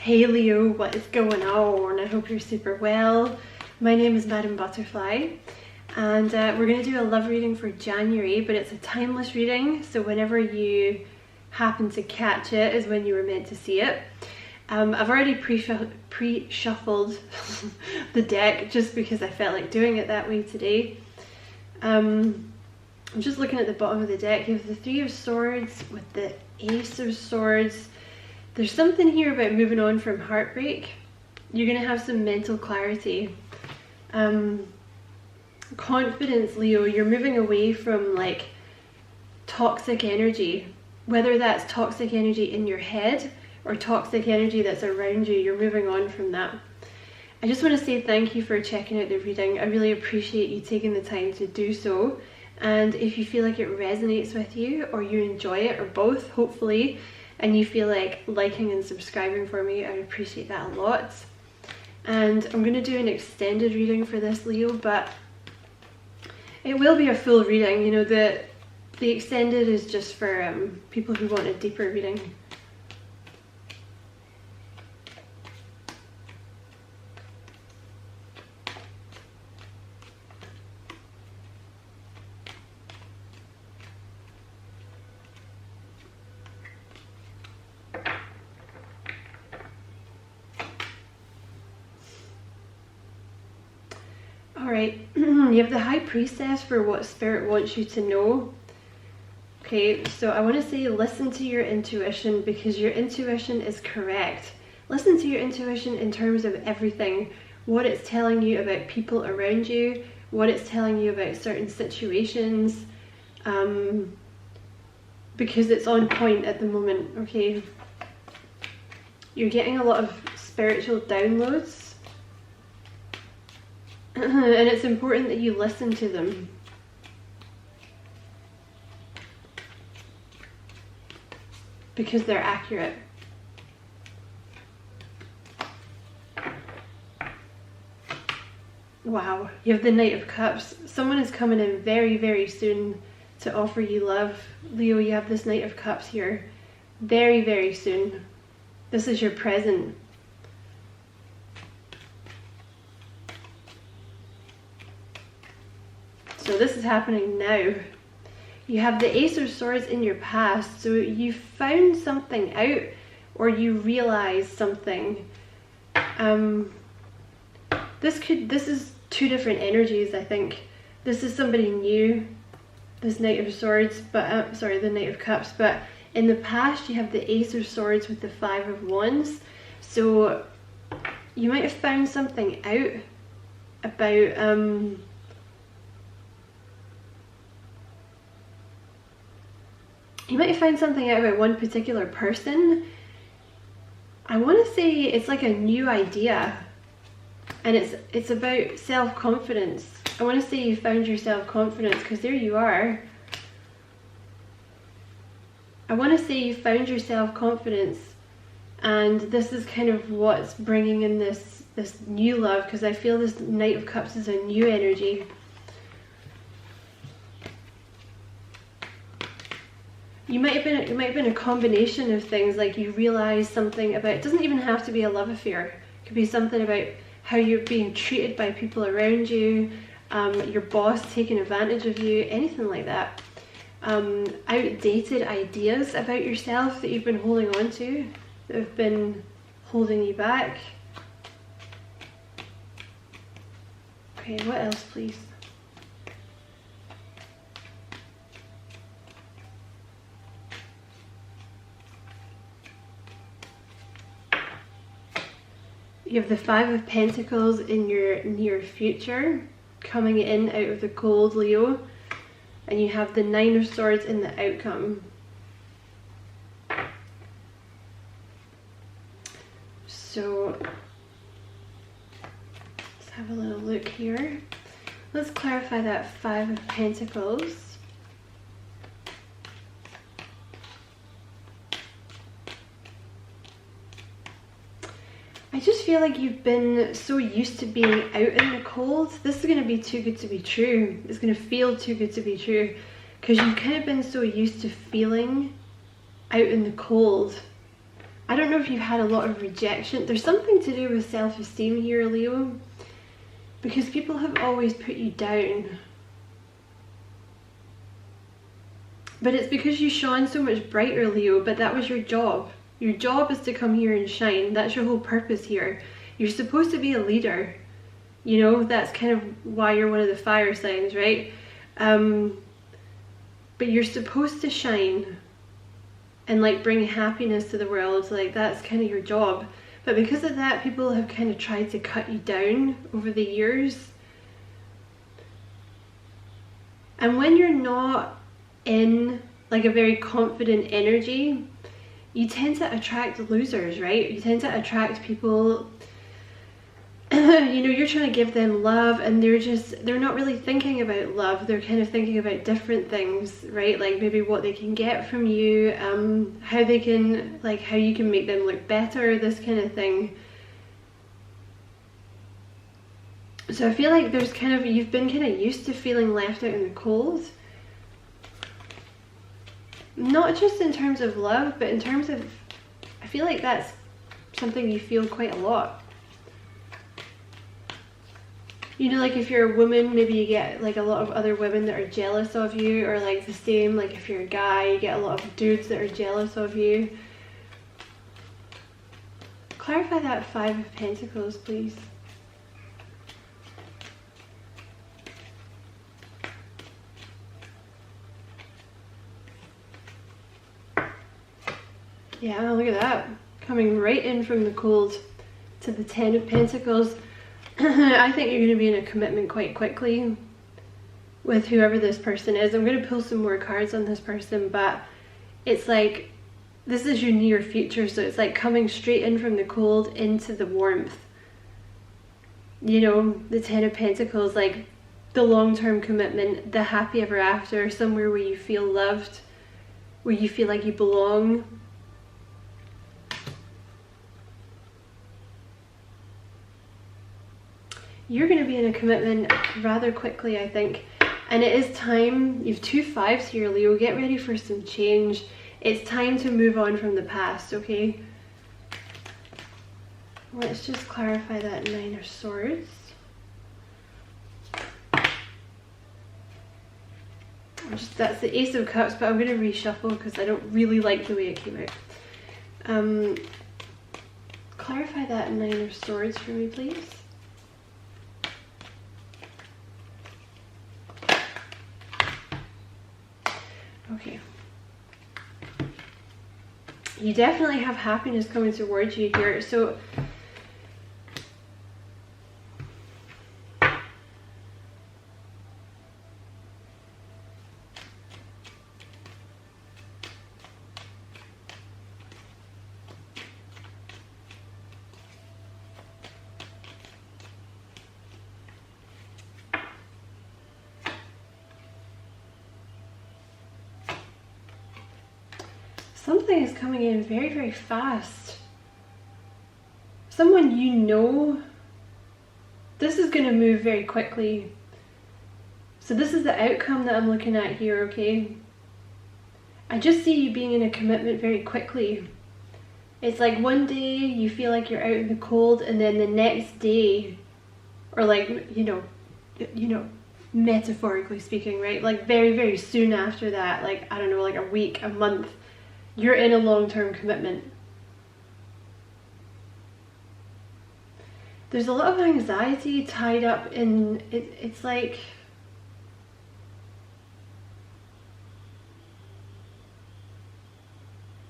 Hey Leo, what is going on? I hope you're super well. My name is Madam Butterfly, and we're going to do a love reading for January, but it's a timeless reading, so whenever you happen to catch it is when you were meant to see it. I've already pre-shuffled the deck just because I felt like doing it that way today. I'm just looking at the bottom of the deck. You have the Three of Swords with the Ace of Swords. There's something here about moving on from heartbreak. You're going to have some mental clarity. Confidence, Leo. You're moving away from like toxic energy. Whether that's toxic energy in your head or toxic energy that's around you, you're moving on from that. I just want to say thank you for checking out the reading. I really appreciate you taking the time to do so. And if you feel like it resonates with you, or you enjoy it, or both, hopefully, and you feel like liking and subscribing for me, I appreciate that a lot. And I'm going to do an extended reading for this, Leo, but it will be a full reading. You know, the extended is just for people who want a deeper reading. Alright, you have the High Priestess for what Spirit wants you to know. Okay, so I want to say listen to your intuition, because your intuition is correct. Listen to your intuition in terms of everything. What it's telling you about people around you, what it's telling you about certain situations, because it's on point at the moment, okay? You're getting a lot of spiritual downloads. And it's important that you listen to them. Because they're accurate. Wow, you have the Knight of Cups. Someone is coming in very, very soon to offer you love. Leo, you have this Knight of Cups here. Very, very soon. This is your present. So this is happening now. You have the Ace of Swords in your past, so you found something out, or you realized something. This is two different energies, I think. This is somebody new, this Knight of Swords, but sorry, the Knight of Cups, but in the past you have the Ace of Swords with the Five of Wands. So you might have found something out about you might find something out about one particular person. I want to say it's like a new idea, and it's about self-confidence. I want to say you found your self-confidence, because there you are. I want to say you found your self-confidence, and this is kind of what's bringing in this new love, because I feel this Knight of Cups is a new energy. It might have been a combination of things, like you realize something about, it doesn't even have to be a love affair. It could be something about how you're being treated by people around you, your boss taking advantage of you, anything like that. Outdated ideas about yourself that you've been holding on to, that have been holding you back. Okay, what else, please? You have the Five of Pentacles in your near future, coming in out of the cold, Leo. And you have the Nine of Swords in the outcome. So, let's have a little look here. Let's clarify that Five of Pentacles. I just feel like you've been so used to being out in the cold. This is going to be too good to be true. It's going to feel too good to be true, because you've kind of been so used to feeling out in the cold. I don't know if you've had a lot of rejection. There's something to do with self-esteem here, Leo, because people have always put you down. But it's because you shone so much brighter, Leo, but that was your job. Your job is to come here and shine. That's your whole purpose here. You're supposed to be a leader. You know, that's kind of why you're one of the fire signs, right? But you're supposed to shine and like bring happiness to the world. Like that's kind of your job. But because of that, people have kind of tried to cut you down over the years. And when you're not in like a very confident energy, you tend to attract losers, right? You tend to attract people, you know, you're trying to give them love and they're not really thinking about love. They're kind of thinking about different things, right? Like maybe what they can get from you, how they can, like how you can make them look better, this kind of thing. So I feel like there's kind of, you've been kind of used to feeling left out in the cold. Not just in terms of love, but in terms of, I feel like that's something you feel quite a lot. You know, like if you're a woman, maybe you get like a lot of other women that are jealous of you, or like the same, like if you're a guy, you get a lot of dudes that are jealous of you. Clarify that 5 of Pentacles, please. Yeah, look at that. Coming right in from the cold to the 10 of Pentacles. I think you're going to be in a commitment quite quickly with whoever this person is. I'm going to pull some more cards on this person, but it's like, this is your near future, so it's like coming straight in from the cold into the warmth. You know, the 10 of Pentacles, like the long-term commitment, the happy ever after, somewhere where you feel loved, where you feel like you belong. You're going to be in a commitment rather quickly, I think. And it is time. You have 2 5s here, Leo. Get ready for some change. It's time to move on from the past, okay? Let's just clarify that 9 of Swords. That's the Ace of Cups, but I'm going to reshuffle because I don't really like the way it came out. Clarify that 9 of Swords for me, please. Okay. You definitely have happiness coming towards you here. So something is coming in very, very fast. Someone you know, this is going to move very quickly. So this is the outcome that I'm looking at here, okay? I just see you being in a commitment very quickly. It's like one day you feel like you're out in the cold, and then the next day, or like, you know, metaphorically speaking, right? Like very, very soon after that, like, I don't know, like a week, a month, you're in a long-term commitment. There's a lot of anxiety tied up in it. It's like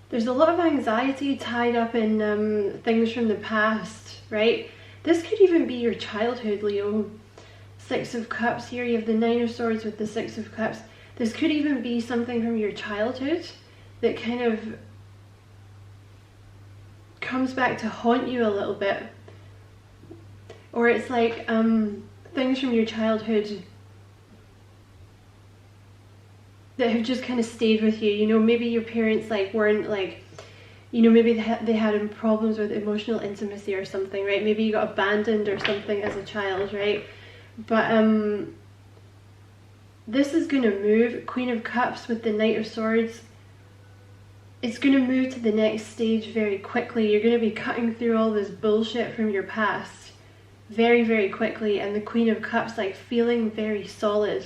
there's a lot of anxiety tied up in things from the past, right? This could even be your childhood, Leo. 6 of Cups here. You have the 9 of Swords with the 6 of Cups. This could even be something from your childhood that kind of comes back to haunt you a little bit. Or it's like things from your childhood that have just kind of stayed with you. You know, maybe your parents like weren't like, you know, maybe they had problems with emotional intimacy or something, right? Maybe you got abandoned or something as a child, right? But this is going to move. Queen of Cups with the Knight of Swords. it's going to move to the next stage very quickly. You're going to be cutting through all this bullshit from your past very, very quickly. And the Queen of Cups, like, feeling very solid.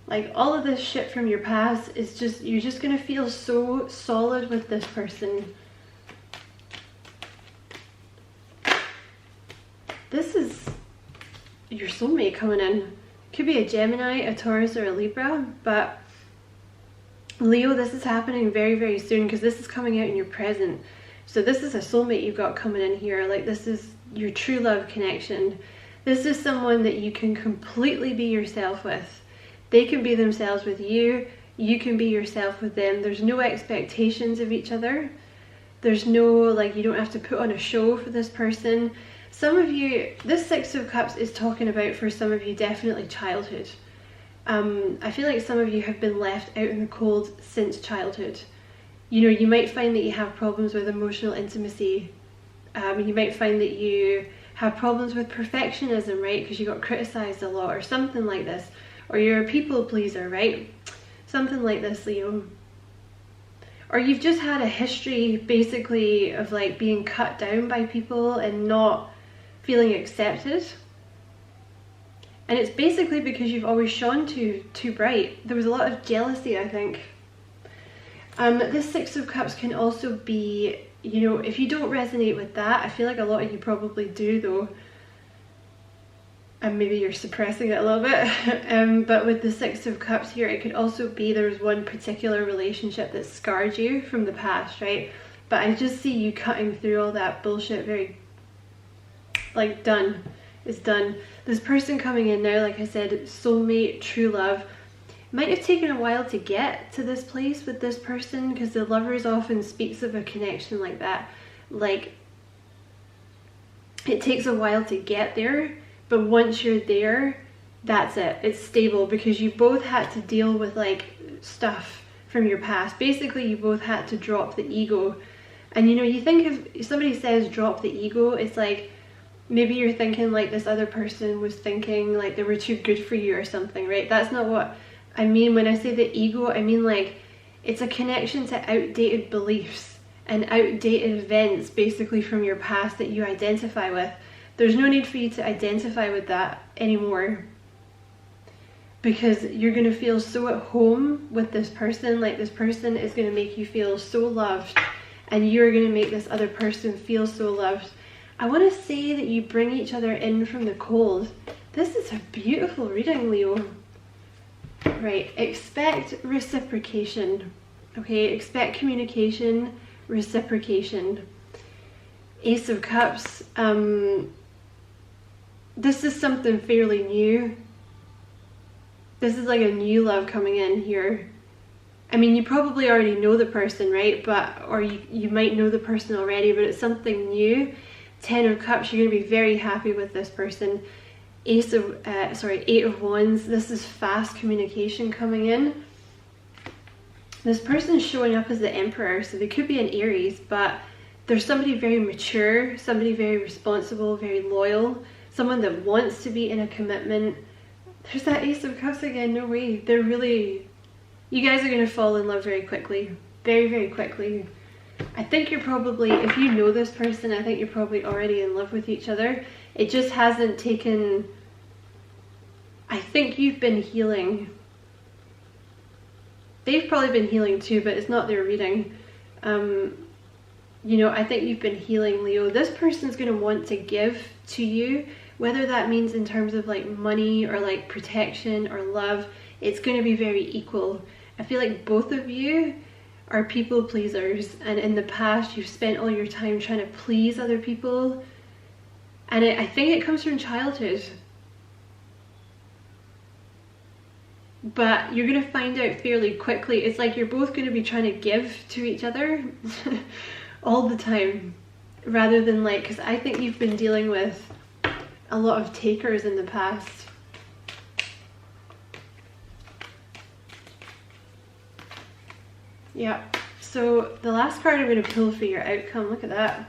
Like, all of this shit from your past is just, you're just going to feel so solid with this person. This is your soulmate coming in. Could be a Gemini, a Taurus, or a Libra, but Leo, this is happening very, very soon because this is coming out in your present. So this is a soulmate you've got coming in here. Like, this is your true love connection. This is someone that you can completely be yourself with. They can be themselves with you. You can be yourself with them. There's no expectations of each other. There's no, like, you don't have to put on a show for this person. Some of you, this Six of Cups is talking about, for some of you, definitely childhood. I feel like some of you have been left out in the cold since childhood. You know, you might find that you have problems with emotional intimacy. You might find that you have problems with perfectionism, right? Because you got criticized a lot or something like this. Or you're a people pleaser, right? Something like this, Leo. Or you've just had a history, basically, of like being cut down by people and not feeling accepted. And it's basically because you've always shone too bright. There was a lot of jealousy, I think. This Six of Cups can also be, you know, if you don't resonate with that, I feel like a lot of you probably do though. And maybe you're suppressing it a little bit. But with the Six of Cups here, it could also be there's one particular relationship that scarred you from the past, right? But I just see you cutting through all that bullshit very, like, done. It's done. This person coming in now, like I said, soulmate, true love, might have taken a while to get to this place with this person, because the Lovers often speaks of a connection like that. Like, it takes a while to get there, but once you're there, that's it. It's stable, because you both had to deal with, like, stuff from your past. Basically, you both had to drop the ego. And, you know, you think if somebody says drop the ego, it's like, maybe you're thinking like this other person was thinking like they were too good for you or something, right? That's not what I mean when I say the ego. I mean, like, it's a connection to outdated beliefs and outdated events, basically, from your past that you identify with. There's no need for you to identify with that anymore, because you're going to feel so at home with this person. Like, this person is going to make you feel so loved, and you're going to make this other person feel so loved. I want to say that you bring each other in from the cold. This is a beautiful reading, Leo. Right, expect reciprocation. Okay, expect communication, reciprocation. Ace of Cups. This is something fairly new. This is like a new love coming in here. I mean, you probably already know the person, right? Or you might know the person already, but it's something new. 10 of Cups, you're going to be very happy with this person. Eight of Wands, this is fast communication coming in. This person's showing up as the Emperor, so they could be an Aries, but there's somebody very mature, somebody very responsible, very loyal, someone that wants to be in a commitment. There's that Ace of Cups again, no way. They're really, you guys are going to fall in love very quickly, very, very quickly. I think you're probably, if you know this person, I think you're probably already in love with each other. It just hasn't taken, I think you've been healing. They've probably been healing too, but it's not their reading. You know, I think you've been healing, Leo. This person's going to want to give to you, whether that means in terms of like money or like protection or love. It's going to be very equal. I feel like both of you are people pleasers, and in the past you've spent all your time trying to please other people, and I think it comes from childhood. But you're going to find out fairly quickly. It's like you're both going to be trying to give to each other all the time, rather than like, because I think you've been dealing with a lot of takers in the past. Yeah, so the last card I'm going to pull for your outcome, look at that.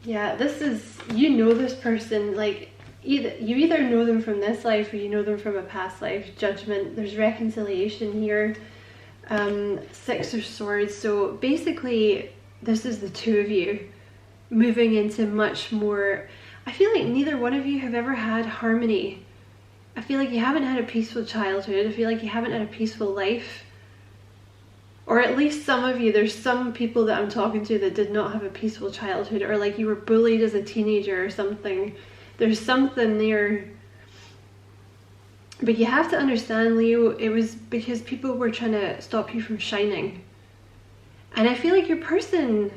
Yeah, this is, you know this person, like, you either know them from this life or you know them from a past life. Judgment, there's reconciliation here. Six of Swords. So basically this is the two of you moving into much more, I feel like neither one of you have ever had harmony. I feel like you haven't had a peaceful childhood. I feel like you haven't had a peaceful life. Or at least some of you, there's some people that I'm talking to that did not have a peaceful childhood, or like you were bullied as a teenager or something. There's something there. But you have to understand, Leo, it was because people were trying to stop you from shining. And I feel like your person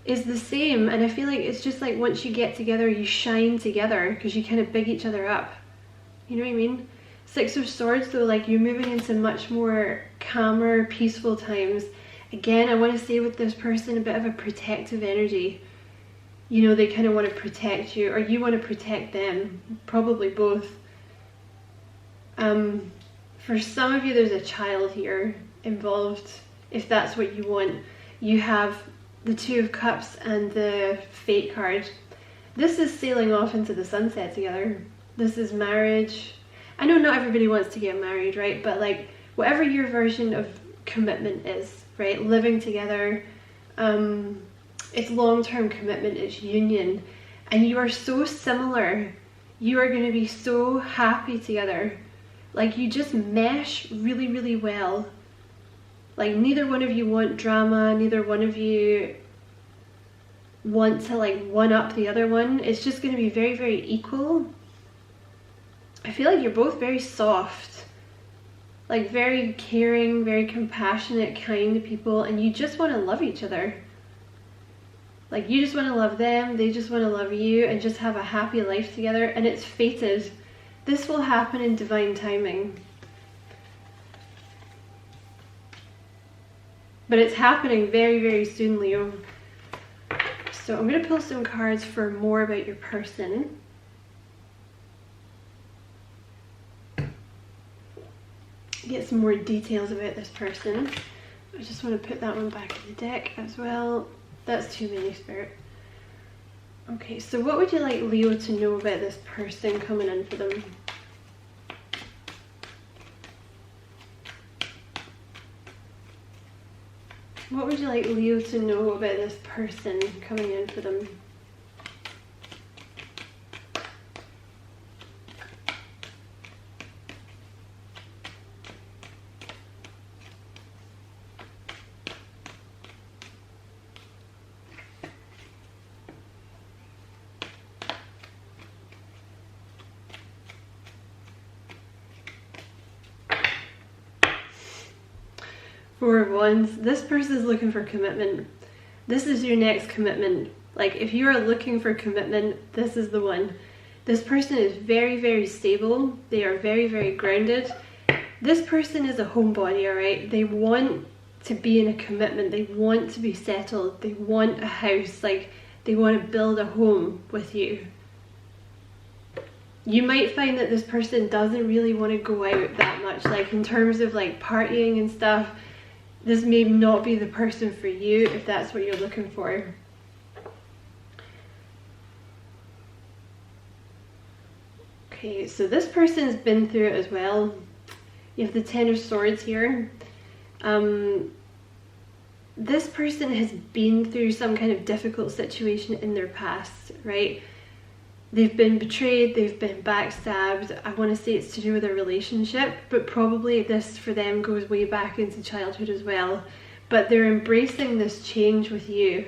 is the same, and I feel like it's just like once you get together, you shine together because you kind of big each other up. You know what I mean? Six of Swords, though, like you're moving into much more calmer, peaceful times. Again, I want to say with this person, a bit of a protective energy. You know, they kind of want to protect you, or you want to protect them. Probably both. For some of you, there's a child here involved, if that's what you want. You have the Two of Cups and the Fate card. This is sailing off into the sunset together. This is marriage. I know not everybody wants to get married, right? But like, whatever your version of commitment is, right? Living together, it's long-term commitment, it's union. And you are so similar. You are going to be so happy together. Like, you just mesh really, really well. Like, neither one of you want drama, neither one of you want to like one-up the other one. It's just going to be very, very equal. I feel like you're both very soft, like very caring, very compassionate, kind people, and you just want to love each other. Like, you just want to love them, they just want to love you, and just have a happy life together, and it's fated. This will happen in divine timing. But it's happening very, very soon, Leo. So I'm going to pull some cards for more about your person. Get some more details about this person. I just want to put that one back in the deck as well. That's too many, Spirit. Okay, so what would you like Leo to know about this person coming in for them? What would you like Leo to know about this person coming in for them? Four of Wands. This person is looking for commitment. This is your next commitment. Like, if you are looking for commitment, this is the one. This person is very, very stable. They are very, very grounded. This person is a homebody, alright? They want to be in a commitment. They want to be settled. They want a house. Like, they want to build a home with you. You might find that this person doesn't really want to go out that much. Like, in terms of like partying and stuff, this may not be the person for you if that's what you're looking for. Okay, so this person has been through it as well. You have the Ten of Swords here. This person has been through some kind of difficult situation in their past, right? They've been betrayed, they've been backstabbed. I want to say it's to do with a relationship, but probably this for them goes way back into childhood as well. But they're embracing this change with you,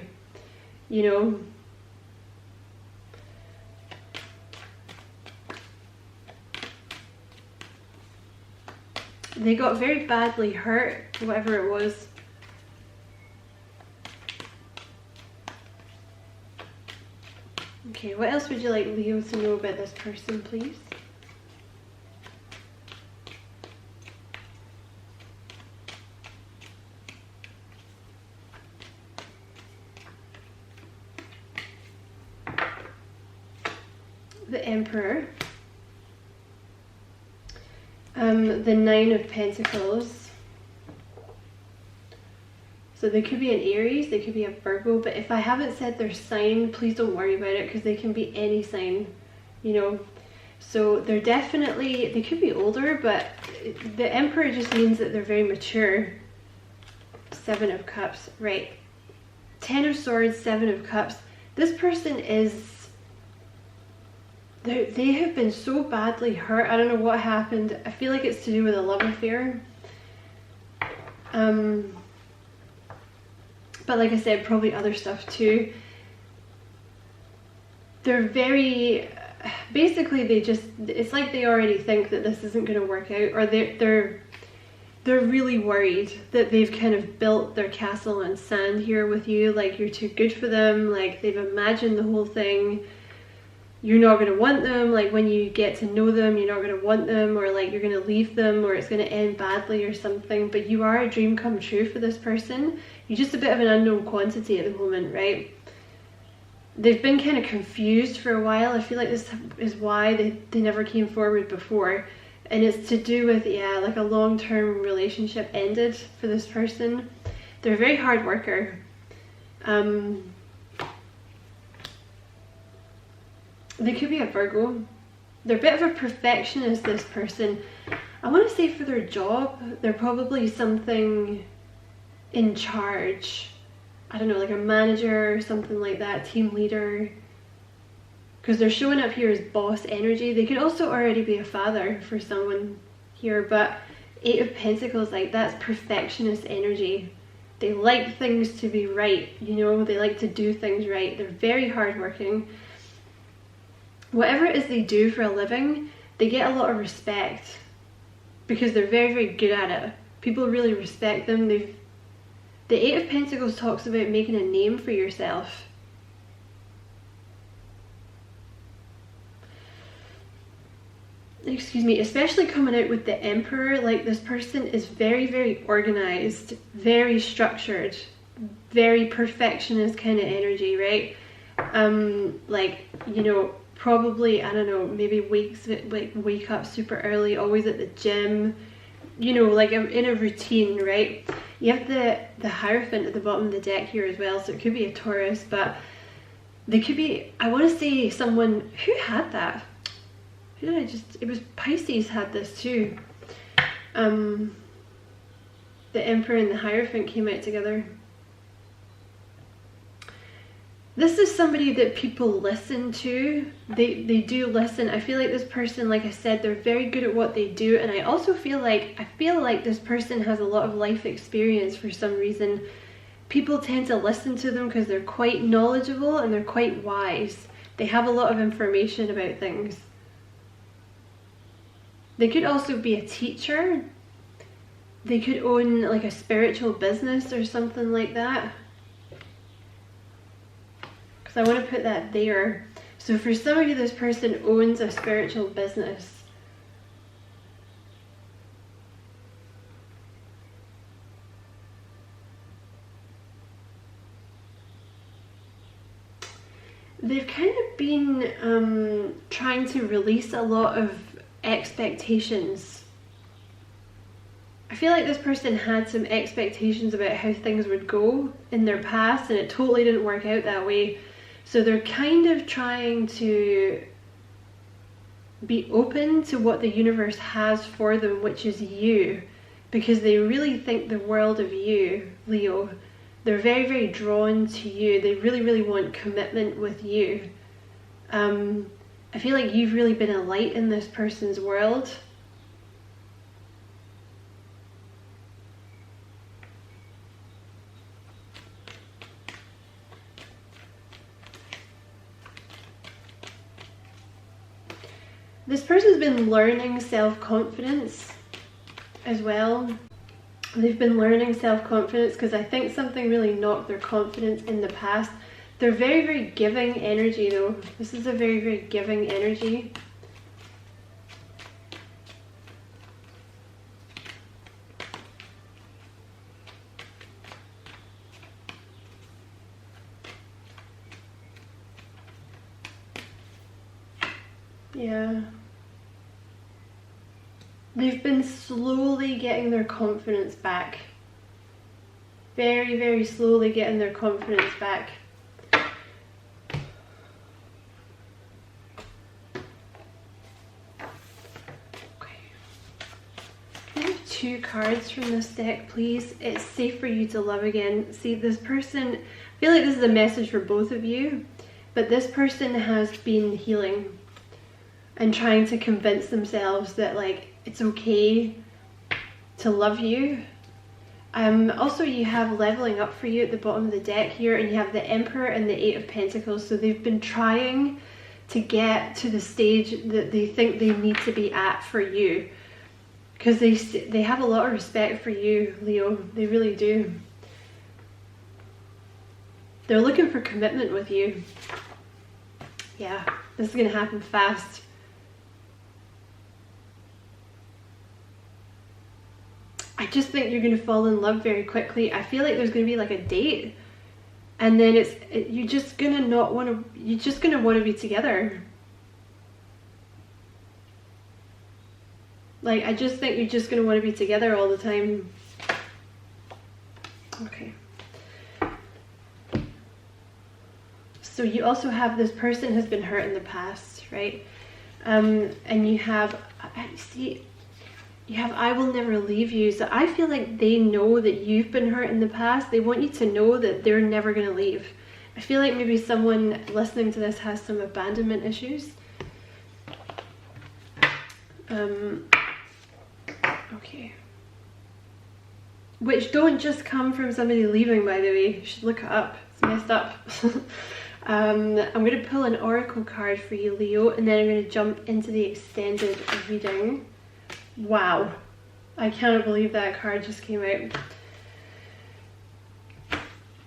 you know. They got very badly hurt, whatever it was. Okay, what else would you like Leo to know about this person, please? The Emperor. The Nine of Pentacles. So they could be an Aries, they could be a Virgo, but if I haven't said their sign, please don't worry about it because they can be any sign. you know. So they're definitely, they could be older, but the Emperor just means that they're very mature. 7 of Cups, right. 10 of Swords, 7 of Cups. This person is, they have been so badly hurt. I don't know what happened. I feel like it's to do with a love affair. But like I said, probably other stuff too. They're very, basically they just, it's like they already think that this isn't going to work out, or they're really worried that they've kind of built their castle on sand here with you, like you're too good for them, like they've imagined the whole thing. You're not going to want them, like when you get to know them, you're not going to want them, or like you're going to leave them, or it's going to end badly or something. But you are a dream come true for this person. You're just a bit of an unknown quantity at the moment, right? They've been kind of confused for a while. I feel like this is why they never came forward before. And it's to do with, yeah, like a long-term relationship ended for this person. They're a very hard worker. They could be a Virgo. They're a bit of a perfectionist, this person. I want to say for their job, they're probably something in charge. I don't know, like a manager or something like that, team leader. Because they're showing up here as boss energy. They could also already be a father for someone here, but 8 of Pentacles, like that's perfectionist energy. They like things to be right, you know, they like to do things right. They're very hardworking. Whatever it is they do for a living, they get a lot of respect because they're very, very good at it. People really respect them. The 8 of Pentacles talks about making a name for yourself. Excuse me, especially coming out with the Emperor, like this person is very, very organized, very structured, very perfectionist kind of energy, right? Like, you know, probably, I don't know, maybe wake up super early, always at the gym, you know, like in a routine, right? You have the Hierophant at the bottom of the deck here as well, so it could be a Taurus, but they could be, I want to say someone, who had that? Who did I just, it was Pisces had this too. The Emperor and the Hierophant came out together. This is somebody that people listen to. They do listen. I feel like this person, like I said, they're very good at what they do, and I also feel like this person has a lot of life experience for some reason. People tend to listen to them because they're quite knowledgeable and they're quite wise. They have a lot of information about things. They could also be a teacher. They could own like a spiritual business or something like that. Because I want to put that there. So for some of you, this person owns a spiritual business. They've kind of been trying to release a lot of expectations. I feel like this person had some expectations about how things would go in their past, and it totally didn't work out that way. So they're kind of trying to be open to what the universe has for them, which is you, because they really think the world of you, Leo. They're very, very drawn to you. They really, really want commitment with you. I feel like you've really been a light in this person's world. This person's been learning self-confidence as well. They've been learning self-confidence because I think something really knocked their confidence in the past. They're very, very giving energy though. This is a very, very giving energy. Yeah. They've been slowly getting their confidence back. Very, very slowly getting their confidence back. 2 cards from this deck, please. It's safe for you to love again. See, this person, I feel like this is a message for both of you, but this person has been healing and trying to convince themselves that like it's okay to love you. Also, you have leveling up for you at the bottom of the deck here, and you have the Emperor and the 8 of Pentacles. So they've been trying to get to the stage that they think they need to be at for you, because they have a lot of respect for you, Leo. They really do. They're looking for commitment with you. Yeah, this is going to happen fast. I just think you're going to fall in love very quickly. I feel like there's going to be like a date, and then you're just going to not want to, you're just going to want to be together. Like, I just think you're just going to want to be together all the time. Okay. So you also have this person has been hurt in the past, right? And you have, see, you have I will never leave you. So I feel like they know that you've been hurt in the past. They want you to know that they're never going to leave. I feel like maybe someone listening to this has some abandonment issues. Okay. Which don't just come from somebody leaving, by the way. You should look it up. It's messed up. I'm going to pull an oracle card for you, Leo, and then I'm going to jump into the extended reading. Wow, I cannot believe that card just came out.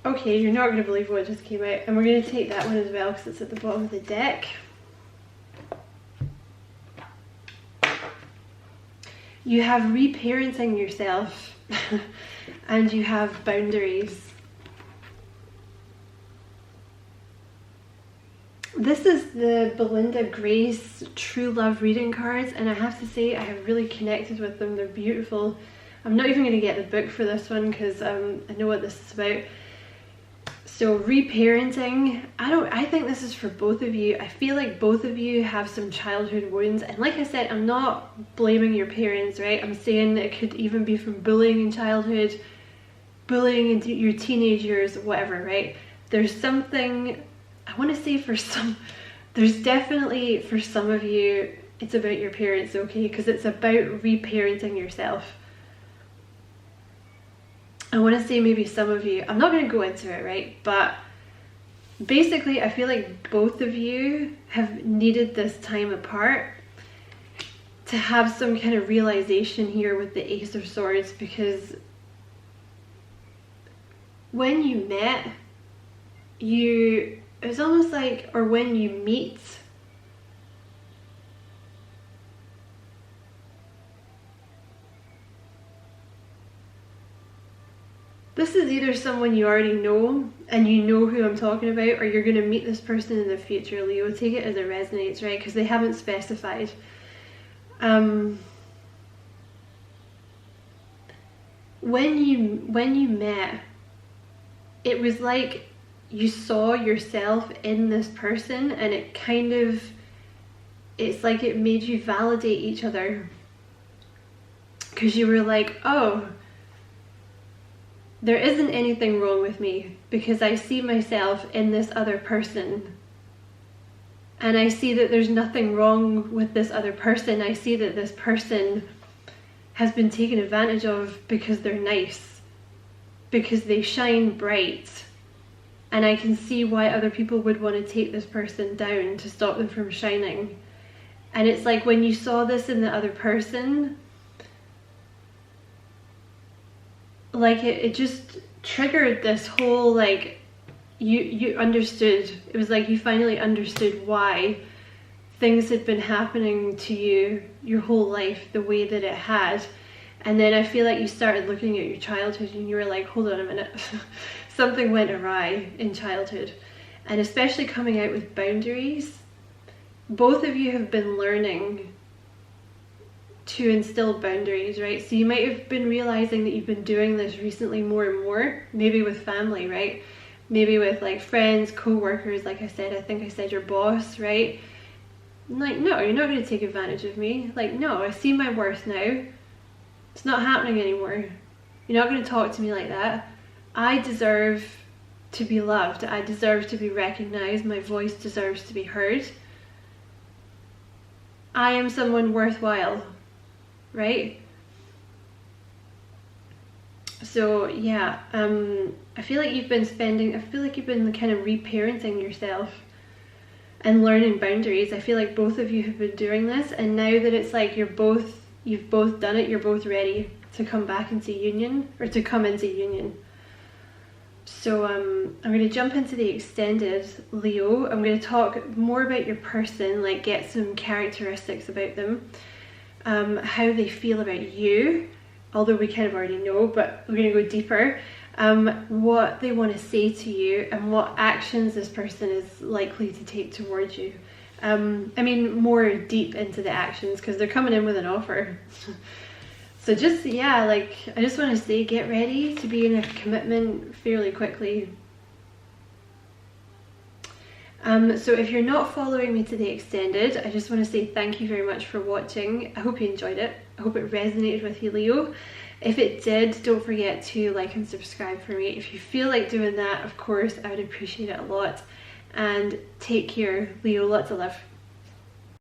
Okay, you're not going to believe what just came out, and we're going to take that one as well because it's at the bottom of the deck. You have reparenting yourself and you have boundaries. This is the Belinda Grace True Love reading cards, and I have to say I have really connected with them. They're beautiful. I'm not even going to get the book for this one because I know what this is about. So reparenting, I think this is for both of you. I feel like both of you have some childhood wounds, and like I said, I'm not blaming your parents, right? I'm saying it could even be from bullying in childhood, bullying in your teenage years, whatever, right? There's something, I want to say for some, there's definitely for some of you, it's about your parents, okay? Because it's about reparenting yourself. I want to say maybe some of you, I'm not going to go into it, right? But basically, I feel like both of you have needed this time apart to have some kind of realization here with the Ace of Swords, because when you met, it was almost like, or when you meet, this is either someone you already know and you know who I'm talking about, or you're going to meet this person in the future, Leo. Take it as it resonates, right? Because they haven't specified. When you met, it was like you saw yourself in this person, and it kind of, it's like it made you validate each other, because you were like, oh, there isn't anything wrong with me because I see myself in this other person, and I see that there's nothing wrong with this other person. I see that this person has been taken advantage of because they're nice, because they shine bright, and I can see why other people would want to take this person down to stop them from shining. And it's like when you saw this in the other person, like it just triggered this whole, like, you understood. It was like you finally understood why things had been happening to you your whole life the way that it had. And then I feel like you started looking at your childhood and you were like, hold on a minute, something went awry in childhood. And especially coming out with boundaries, both of you have been learning to instill boundaries, right? So you might have been realizing that you've been doing this recently more and more, maybe with family, right? Maybe with like friends, co-workers, like I think I said your boss, right? Like, no, you're not going to take advantage of me. Like, no, I see my worth now. It's not happening anymore. You're not going to talk to me like that. I deserve to be loved. I deserve to be recognized. My voice deserves to be heard. I am someone worthwhile, right? So yeah, I feel like you've been kind of reparenting yourself and learning boundaries. I feel like both of you have been doing this, and now that it's like you've both done it, you're both ready to come back into union, or to come into union. So I'm going to jump into the extended Leo. I'm going to talk more about your person, like get some characteristics about them, how they feel about you, although we kind of already know, but we're going to go deeper, what they want to say to you, and what actions this person is likely to take towards you. I mean more deep into the actions, because they're coming in with an offer. So just, yeah, like, I just want to say, get ready to be in a commitment fairly quickly. So if you're not following me to the extended, I just want to say thank you very much for watching. I hope you enjoyed it. I hope it resonated with you, Leo. If it did, don't forget to like and subscribe for me. If you feel like doing that, of course, I would appreciate it a lot. And take care, Leo. Lots of love.